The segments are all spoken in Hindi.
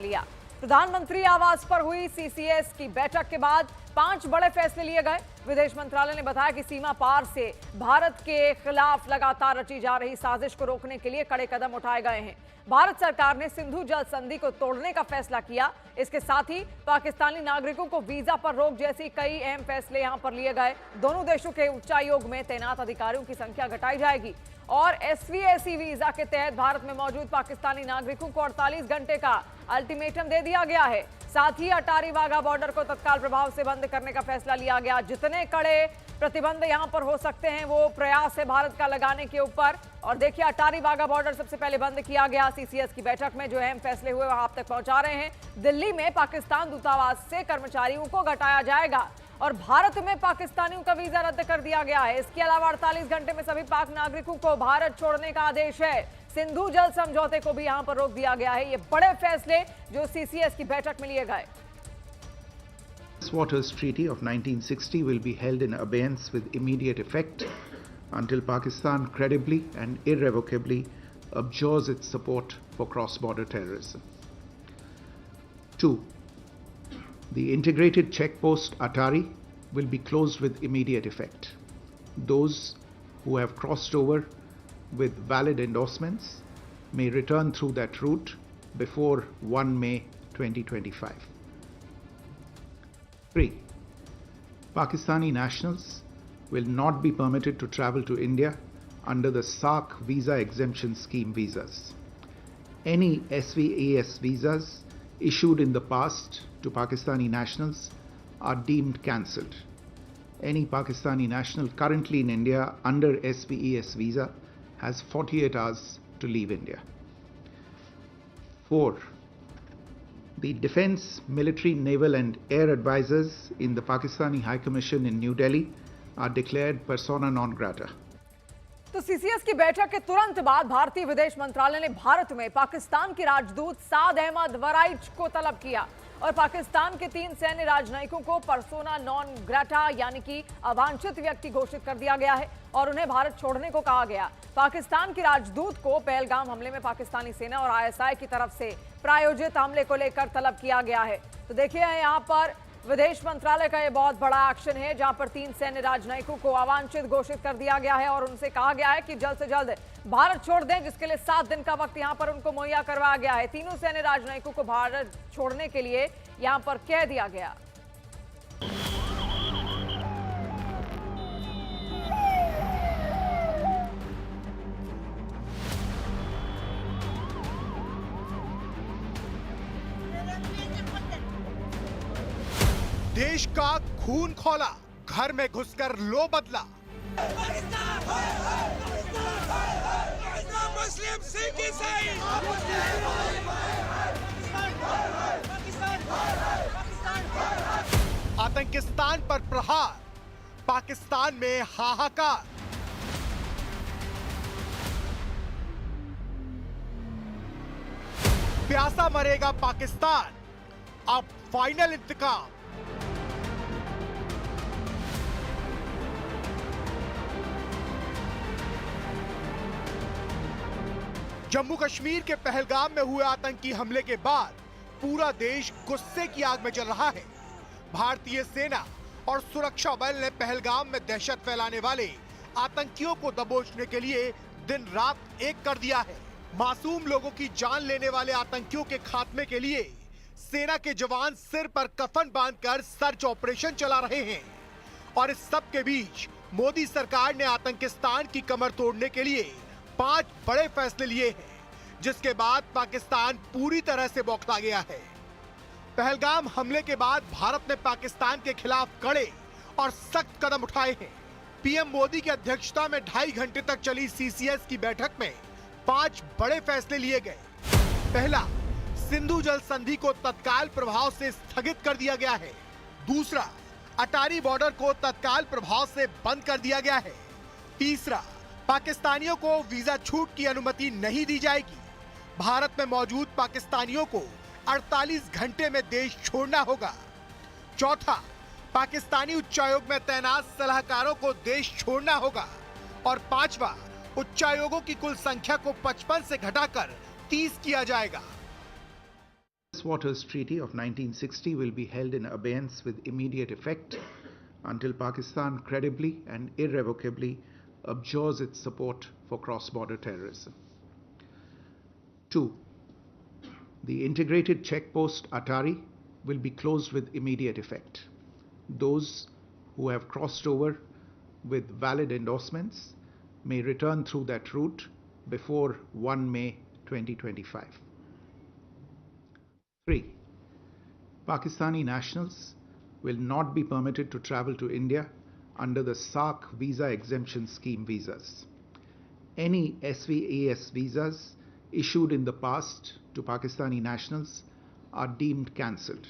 लिया। प्रधानमंत्री आवास पर हुई सीसीएस की बैठक के बाद 5 बड़े फैसले लिए गए। विदेश मंत्रालय ने बताया कि सीमा पार से भारत के खिलाफ लगातार रची जा रही साजिश को रोकने के लिए कड़े कदम उठाए गए हैं। भारत सरकार ने सिंधु जल संधि को तोड़ने का फैसला किया। इसके साथ ही पाकिस्तानी नागरिकों को वीजा पर रोक जैसी कई अहम फैसले यहां पर लिए गए। दोनों देशों के उच्चायोग में तैनात अधिकारियों की संख्या घटाई जाएगी और एसवीएसी वीजा के तहत भारत में मौजूद पाकिस्तानी नागरिकों को 48 घंटे का अल्टीमेटम दे दिया गया है। साथ ही अटारी वाघा बॉर्डर को तत्काल प्रभाव से बंद करने का फैसला लिया गया। जितने कड़े प्रतिबंध यहां पर हो सकते हैं वो प्रयास है भारत का लगाने के ऊपर। और देखिए, अटारी वाघा बॉर्डर सबसे पहले बंद किया गया। सीसीएस की बैठक में जो अहम फैसले हुए वहां आप तक पहुंचा रहे हैं। दिल्ली में पाकिस्तान दूतावास से कर्मचारियों को घटाया जाएगा और भारत में पाकिस्तानियों का वीजा रद्द कर दिया गया है। इसके अलावा 48 घंटे में सभी पाक नागरिकों को भारत छोड़ने का आदेश है। सिंधु जल समझौते को भी यहां पर रोक दिया गया है। ये बड़े फैसले जो सीसीएस की बैठक में लिए गए। This Waters Treaty of 1960 will be held in abeyance with immediate effect until Pakistan credibly and irrevocably abjures its support for cross-border terrorism. 2. The integrated checkpost Atari will be closed with immediate effect. Those who have crossed over with valid endorsements may return through that route before 1 May 2025. 3. Pakistani nationals will not be permitted to travel to India under the SAARC visa exemption scheme visas. Any SVAS visas issued in the past to Pakistani nationals are deemed cancelled. Any Pakistani national currently in India under SVES visa has 48 hours to leave India. 4. The defense, military, naval and air advisors in the Pakistani High Commission in New Delhi are declared persona non grata. तो सीसीएस की बैठक के तुरंत बाद भारतीय विदेश मंत्रालय ने भारत में पाकिस्तान के राजदूत साद अहमद वराइच को तलब किया और पाकिस्तान के 3 सैन्य राजनयिकों को पर्सोना नॉन ग्राटा यानी कि अवांछित व्यक्ति घोषित कर दिया गया है और उन्हें भारत छोड़ने को कहा गया। पाकिस्तान के राजदूत को पहलगाम हमले में पाकिस्तानी सेना और आईएसआई की तरफ से प्रायोजित हमले को लेकर तलब किया गया है। तो देखिए, यहाँ पर विदेश मंत्रालय का यह बहुत बड़ा एक्शन है जहां पर 3 सैन्य राजनयिकों को अवांछित घोषित कर दिया गया है और उनसे कहा गया है कि जल्द से जल्द भारत छोड़ दें, जिसके लिए 7 दिन का वक्त यहां पर उनको मुहैया करवाया गया है। तीनों सैन्य राजनयिकों को भारत छोड़ने के लिए यहां पर कह दिया गया। देश का खून खौला, घर में घुसकर लो बदला। आतंकिस्तान पर प्रहार, पाकिस्तान में हाहाकार। प्यासा मरेगा पाकिस्तान, अब फाइनल इंतकाम। जम्मू कश्मीर के पहलगाम में हुए आतंकी हमले के बाद पूरा देश गुस्से की आग में जल रहा है। भारतीय सेना और सुरक्षा बल ने पहलगाम में दहशत फैलाने वाले आतंकियों को दबोचने के लिए दिन रात एक कर दिया है। मासूम लोगों की जान लेने वाले आतंकियों के खात्मे के लिए सेना के जवान सिर पर कफन बांधकर सर्च ऑपरेशन चला रहे हैं। और इस सब के बीच मोदी सरकार ने आतंकिस्तान की कमर तोड़ने के लिए 5 बड़े फैसले लिए हैं, जिसके बाद पाकिस्तान पूरी तरह से बौखला गया है। पहलगाम हमले के बाद भारत ने पाकिस्तान के खिलाफ कड़े और सख्त कदम उठाए हैं। पीएम मोदी की अध्यक्षता में 2.5 घंटे तक चली सीसीएस की बैठक में 5 बड़े फैसले लिए गए। पहला, सिंधु जल संधि को तत्काल प्रभाव से स्थगित कर दिया गया है। दूसरा, अटारी बॉर्डर को तत्काल प्रभाव से बंद कर दिया गया है। तीसरा, पाकिस्तानियों को वीजा छूट की अनुमति नहीं दी जाएगी। भारत में मौजूद पाकिस्तानियों को 48 घंटे में देश छोड़ना होगा। चौथा, पाकिस्तानी उच्चायोग में तैनात सलाहकारों को देश छोड़ना होगा। और 5वां, उच्चायोगों की कुल संख्या को 55 से घटाकर 30 किया जाएगा। Waters Treaty of 1960 will be held in abeyance with immediate effect until Pakistan credibly and irrevocably abjures its support for cross-border terrorism. 2. The integrated checkpost Atari will be closed with immediate effect. Those who have crossed over with valid endorsements may return through that route before 1 May 2025. 3. Pakistani nationals will not be permitted to travel to India under the SAARC visa exemption scheme visas. Any SVAS visas issued in the past to Pakistani nationals are deemed cancelled.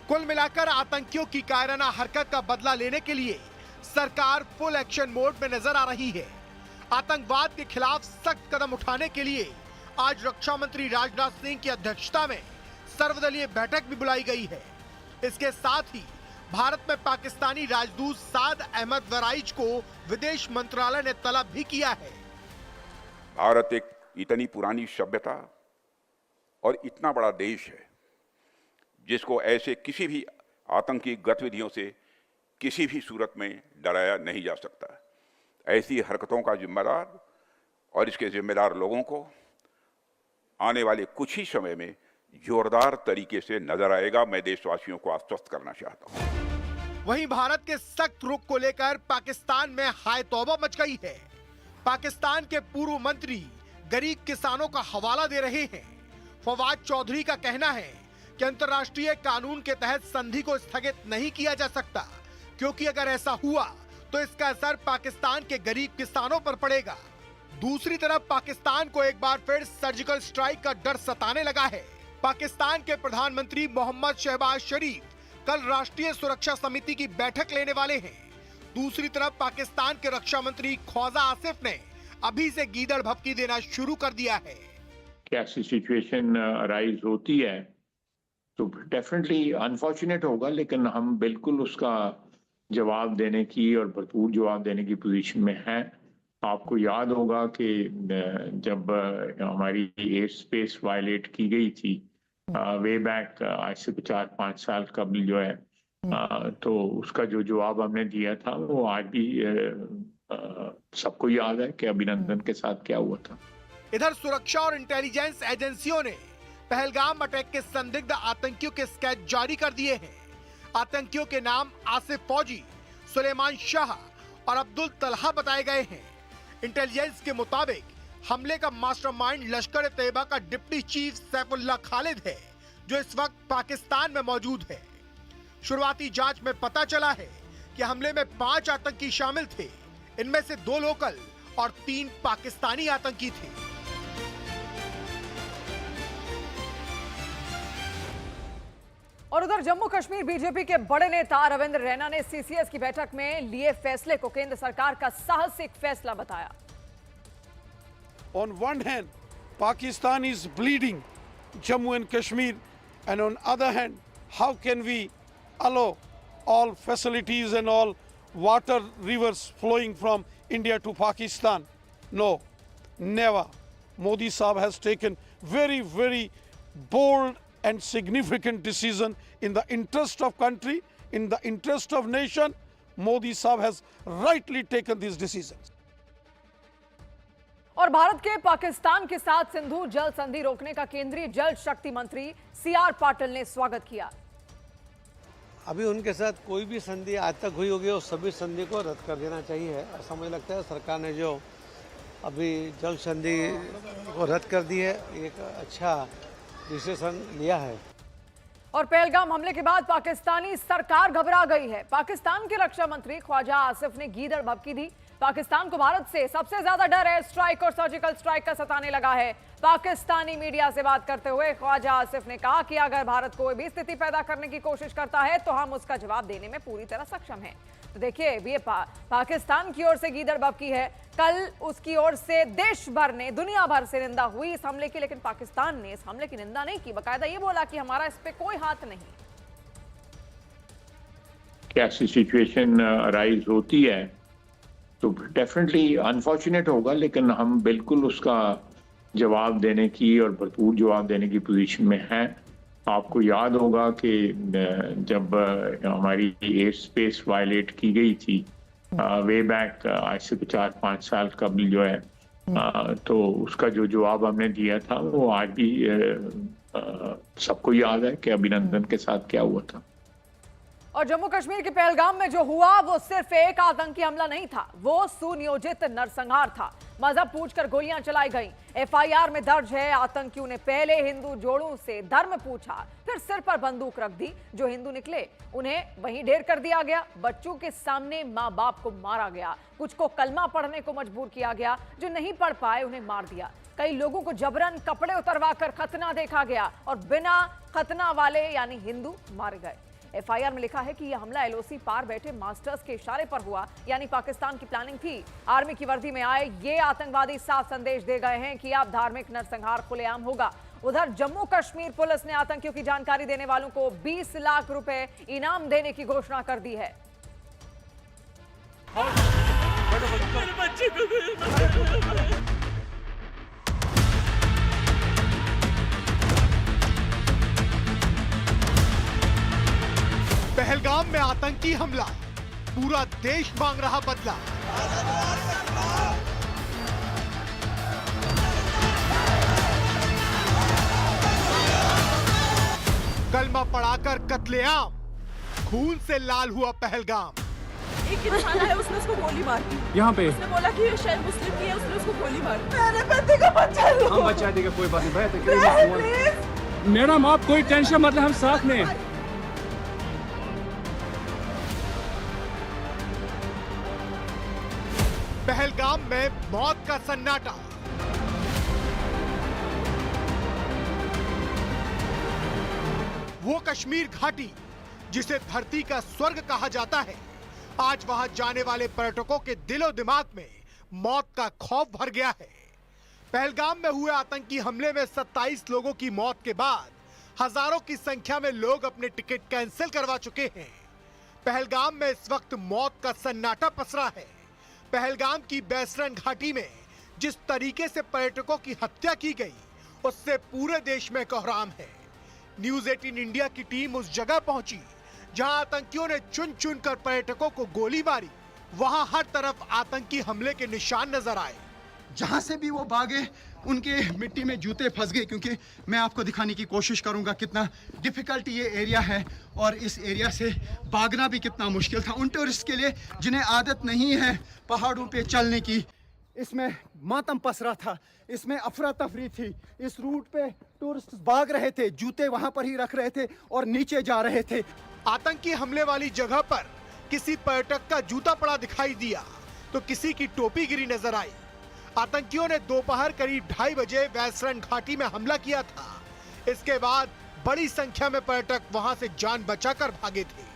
कुल मिलाकर आतंकियों की कायराना हरकत का बदला लेने के लिए सरकार फुल एक्शन मोड में नजर आ रही है। आतंकवाद के खिलाफ सख्त कदम उठाने के लिए आज रक्षा मंत्री राजनाथ सिंह की अध्यक्षता में सर्वदलीय बैठक भी बुलाई गई है। इसके साथ ही भारत में पाकिस्तानी राजदूत साद अहमद वराइच को विदेश मंत्रालय ने तलब भी किया है। भारत एक इतनी पुरानी सभ्यता और इतना बड़ा देश है जिसको ऐसे किसी भी आतंकी गतिविधियों से किसी भी सूरत में डराया नहीं जा सकता। ऐसी हरकतों का जिम्मेदार और इसके जिम्मेदार लोगों को आने वाले कुछ ही समय में जोरदार तरीके से नजर आएगा। मैं देशवासियों को आश्वस्त करना चाहता हूं। वहीं भारत के सख्त रुख को लेकर पाकिस्तान में हाय तौबा मच गई है। पाकिस्तान के पूर्व मंत्री गरीब किसानों का हवाला दे रहे हैं। फवाद चौधरी का कहना है कि अंतर्राष्ट्रीय कानून के तहत संधि को स्थगित नहीं किया जा सकता, क्योंकि अगर ऐसा हुआ तो इसका असर पाकिस्तान के गरीब किसानों पर पड़ेगा। दूसरी तरफ पाकिस्तान को एक बार फिर सर्जिकल स्ट्राइक का डर सताने लगा है। पाकिस्तान के प्रधानमंत्री मोहम्मद शहबाज शरीफ कल राष्ट्रीय सुरक्षा समिति की बैठक लेने वाले हैं। दूसरी तरफ पाकिस्तान के रक्षा मंत्री ख्वाजा आसिफ ने अभी से गीदड़ भभकी देना शुरू कर दिया है। कैसी सिचुएशन अराइज होती है तो डेफिनेटली अनफॉर्चुनेट होगा, लेकिन हम बिल्कुल उसका जवाब देने की और भरपूर जवाब देने की पोजीशन में हैं। आपको याद होगा कि जब हमारी एयर स्पेस वायलेट की गई थी वे बैक आज से 4-5 साल कबल जो है, तो उसका जो जवाब हमने दिया था वो आज भी सबको याद है कि अभिनंदन के साथ क्या हुआ था। इधर सुरक्षा और इंटेलिजेंस एजेंसियों ने पहलगाम अटैक के संदिग्ध आतंकियों के स्केच जारी कर दिए हैं। आतंकियों के नाम आसिफ फौजी, सुलेमान शाह और अब्दुल तलहा बताए गए हैं। इंटेलिजेंस के मुताबिक हमले का मास्टरमाइंड लश्कर तैयबा का डिप्टी चीफ सैफुल्लाह खालिद है, जो इस वक्त पाकिस्तान में मौजूद है। शुरुआती जांच में पता चला है कि हमले में 5 आतंकी शामिल थे। इनमें से 2 लोकल और 3 पाकिस्तानी आतंकी थे। और उधर जम्मू कश्मीर बीजेपी के बड़े नेता रविंद्र रैना ने सीसीएस की बैठक में लिए फैसले को केंद्र सरकार का साहसिक फैसला बताया। On one hand, Pakistan is bleeding Jammu and Kashmir, and on other hand, how can we allow all facilities and all water rivers flowing from India to Pakistan? No, never. Modi Sahab has taken very, very bold and significant decision in the interest of country, in the interest of nation. Modi Sahab has rightly taken these decisions. और भारत के पाकिस्तान के साथ सिंधु जल संधि रोकने का केंद्रीय जल शक्ति मंत्री सीआर पाटिल ने स्वागत किया। अभी उनके साथ कोई भी संधि आज तक हुई होगी और सभी संधि को रद्द कर देना चाहिए। ऐसा मुझे लगता है सरकार ने जो अभी जल संधि को रद्द कर दी है, एक अच्छा डिसीजन लिया है। और पहलगाम हमले के बाद पाकिस्तानी सरकार घबरा गई है। पाकिस्तान के रक्षा मंत्री ख्वाजा आसिफ ने गीदड़ भभकी दी। पाकिस्तान को भारत से सबसे ज्यादा डर एयर स्ट्राइक और सर्जिकल स्ट्राइक का सताने लगा है। पाकिस्तानी मीडिया से बात करते हुए ख्वाजा आसिफ ने कहा कि अगर भारत कोई भी स्थिति पैदा करने की कोशिश करता है तो हम उसका जवाब देने में पूरी तरह सक्षम हैं। तो देखिए, ये पाकिस्तान की ओर से गीदड़ भभकी है। कल उसकी ओर से देश भर ने, दुनिया भर से निंदा हुई इस हमले की, लेकिन पाकिस्तान ने इस हमले की निंदा नहीं की। बाकायदा ये बोला कि हमारा इस पे कोई हाथ नहीं। कैसी सिचुएशन अराइज होती है तो डेफिनेटली अनफॉर्चुनेट होगा, लेकिन हम बिल्कुल उसका जवाब देने की और भरपूर जवाब देने की पोजीशन में है। आपको याद होगा कि जब हमारी एयर स्पेस वायलेट की गई थी वे बैक आज से 4-5 साल कबल जो है, तो उसका जो जवाब हमने दिया था वो आज भी सबको याद है कि अभिनंदन के साथ क्या हुआ था। और जम्मू कश्मीर के पहलगाम में जो हुआ वो सिर्फ एक आतंकी हमला नहीं था, वो सुनियोजित नरसंहार था। मजहब पूछकर गोलियां चलाई गईं। एफआईआर में दर्ज है, आतंकियों ने पहले हिंदू जोड़ों से धर्म पूछा, फिर सिर पर बंदूक रख दी। जो हिंदू निकले उन्हें वहीं ढेर कर दिया गया। बच्चों के सामने माँ बाप को मारा गया। कुछ को कलमा पढ़ने को मजबूर किया गया, जो नहीं पढ़ पाए उन्हें मार दिया। कई लोगों को जबरन कपड़े उतरवा कर खतना देखा गया और बिना खतना वाले यानी हिंदू मारे गए। एफआईआर में लिखा है कि यह हमला एलओसी पार बैठे मास्टर्स के इशारे पर हुआ, यानी पाकिस्तान की प्लानिंग थी। आर्मी की वर्दी में आए ये आतंकवादी साफ संदेश दे गए हैं कि अब धार्मिक नरसंहार खुलेआम होगा। उधर जम्मू कश्मीर पुलिस ने आतंकियों की जानकारी देने वालों को 20 लाख रुपए इनाम देने की घोषणा कर दी है। पहलगाम में आतंकी हमला, पूरा देश मांग रहा बदला। कलमा पढ़ाकर कत्लेआम, खून से लाल हुआ पहलगाम। एक इंसान है, उसने उसको गोली मारी यहाँ पे। उसने बोला कि ये शायद मुस्लिम की है, उसने उसको गोली मारी। मेरे बेटे को बचा लो। हम बचा देंगे, कोई बात नहीं। मैडम आप कोई टेंशन मतलब हम साथ में। पहलगाम में मौत का सन्नाटा। वो कश्मीर घाटी जिसे धरती का स्वर्ग कहा जाता है, आज वहां जाने वाले पर्यटकों के दिलो दिमाग में मौत का खौफ भर गया है। पहलगाम में हुए आतंकी हमले में 27 लोगों की मौत के बाद हजारों की संख्या में लोग अपने टिकट कैंसिल करवा चुके हैं। पहलगाम में इस वक्त मौत का सन्नाटा पसरा है। पहलगाम की बैसरन घाटी में जिस तरीके से पर्यटकों की हत्या की गई, उससे पूरे देश में कोहराम है। न्यूज़ 18 इंडिया की टीम उस जगह पहुंची जहां आतंकियों ने चुन चुन कर पर्यटकों को गोली मारी। वहां हर तरफ आतंकी हमले के निशान नजर आए। जहां से भी वो भागे उनके मिट्टी में जूते फंस गए, क्योंकि मैं आपको दिखाने की कोशिश करूंगा कितना डिफिकल्ट ये एरिया है और इस एरिया से भागना भी कितना मुश्किल था उन टूरिस्ट के लिए जिन्हें आदत नहीं है पहाड़ों पे चलने की। इसमें मातम पसरा था, इसमें अफरा तफरी थी। इस रूट पे टूरिस्ट भाग रहे थे, जूते वहां पर ही रख रहे थे और नीचे जा रहे थे। आतंकी हमले वाली जगह पर किसी पर्यटक का जूता पड़ा दिखाई दिया तो किसी की टोपी गिरी नजर आई। आतंकियों ने दोपहर करीब 2:30 बजे बैसरन घाटी में हमला किया था। इसके बाद बड़ी संख्या में पर्यटक वहां से जान बचाकर भागे थे।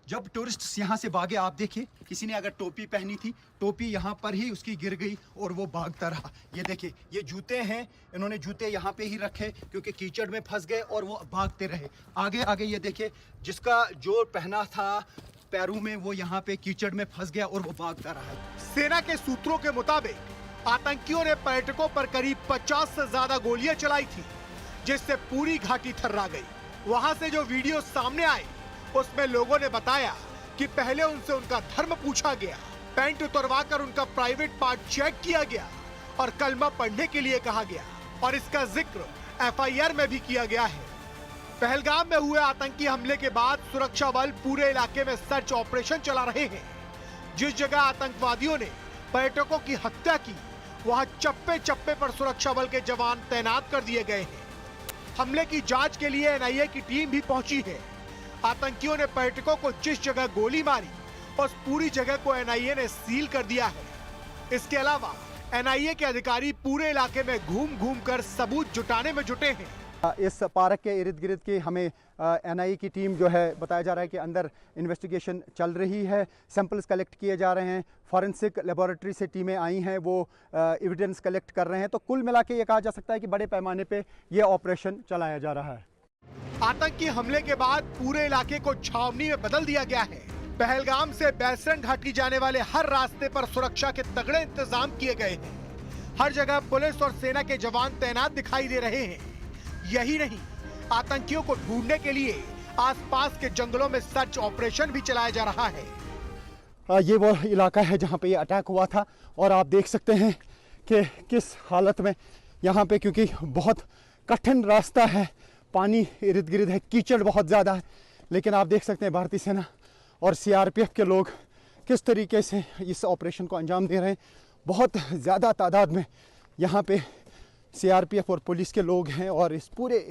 जब टूरिस्ट यहाँ से भागे, आप देखिए किसी ने अगर टोपी पहनी थी, टोपी यहाँ पर ही उसकी गिर गई और वो भागता रहा। ये देखिए, ये जूते हैं, इन्होंने जूते यहाँ पे ही रखे क्योंकि कीचड़ में फंस गए और वो भागते रहे। आगे आगे ये देखिए, जिसका जो पहना था पैरों में, वो यहाँ पे कीचड़ में फंस गया और वो भागता रहा। सेना के सूत्रों के मुताबिक आतंकियों ने पर्यटकों पर करीब 50 से ज्यादा गोलियां चलाई थी, जिससे पूरी घाटी थर्रा गई। वहां से जो वीडियो सामने आए उसमें लोगों ने बताया कि पहले उनसे उनका धर्म पूछा गया, पैंट उतरवाकर उनका प्राइवेट पार्ट चेक किया गया और कलमा पढ़ने के लिए कहा गया, और इसका जिक्र एफआईआर में भी किया गया है। पहलगाम में हुए आतंकी हमले के बाद सुरक्षा बल पूरे इलाके में सर्च ऑपरेशन चला रहे हैं। जिस जगह आतंकवादियों ने पर्यटकों की हत्या की, वहां चप्पे चप्पे पर सुरक्षा बल के जवान तैनात कर दिए गए हैं। हमले की जांच के लिए एनआईए की टीम भी पहुंची है। आतंकियों ने पर्यटकों को जिस जगह गोली मारी, उस पूरी जगह को एनआईए ने सील कर दिया है। इसके अलावा एनआईए के अधिकारी पूरे इलाके में घूम घूम कर सबूत जुटाने में जुटे हैं। इस पार्क के इर्द गिर्द की हमें एनआईए की टीम जो है, बताया जा रहा है कि अंदर इन्वेस्टिगेशन चल रही है, सैंपल्स कलेक्ट किए जा रहे हैं, फॉरेंसिक लेबोरेटरी से टीमें आई हैं, वो एविडेंस कलेक्ट कर रहे हैं। तो कुल मिला के ये कहा जा सकता है कि बड़े पैमाने पे ये ऑपरेशन चलाया जा रहा है। आतंकी हमले के बाद पूरे इलाके को छावनी में बदल दिया गया है। पहलगाम से बैसरन घाटी जाने वाले हर रास्ते पर सुरक्षा के तगड़े इंतजाम किए गए हैं। हर जगह पुलिस और सेना के जवान तैनात दिखाई दे रहे हैं। यही नहीं, आतंकियों को ढूंढने के लिए आसपास के जंगलों में सर्च ऑपरेशन भी चलाया जा रहा है। ये वो इलाका है जहाँ पे ये अटैक हुआ था और आप देख सकते हैं कि किस हालत में यहाँ पे, क्योंकि बहुत कठिन रास्ता है, पानी इर्द गिर्द है, कीचड़ बहुत ज़्यादा है, लेकिन आप देख सकते हैं भारतीय सेना और सीआरपीएफ के लोग किस तरीके से इस ऑपरेशन को अंजाम दे रहे हैं। बहुत ज़्यादा तादाद में यहाँ पे सीआरपीएफ और पुलिस के लोग हैं और इस पूरे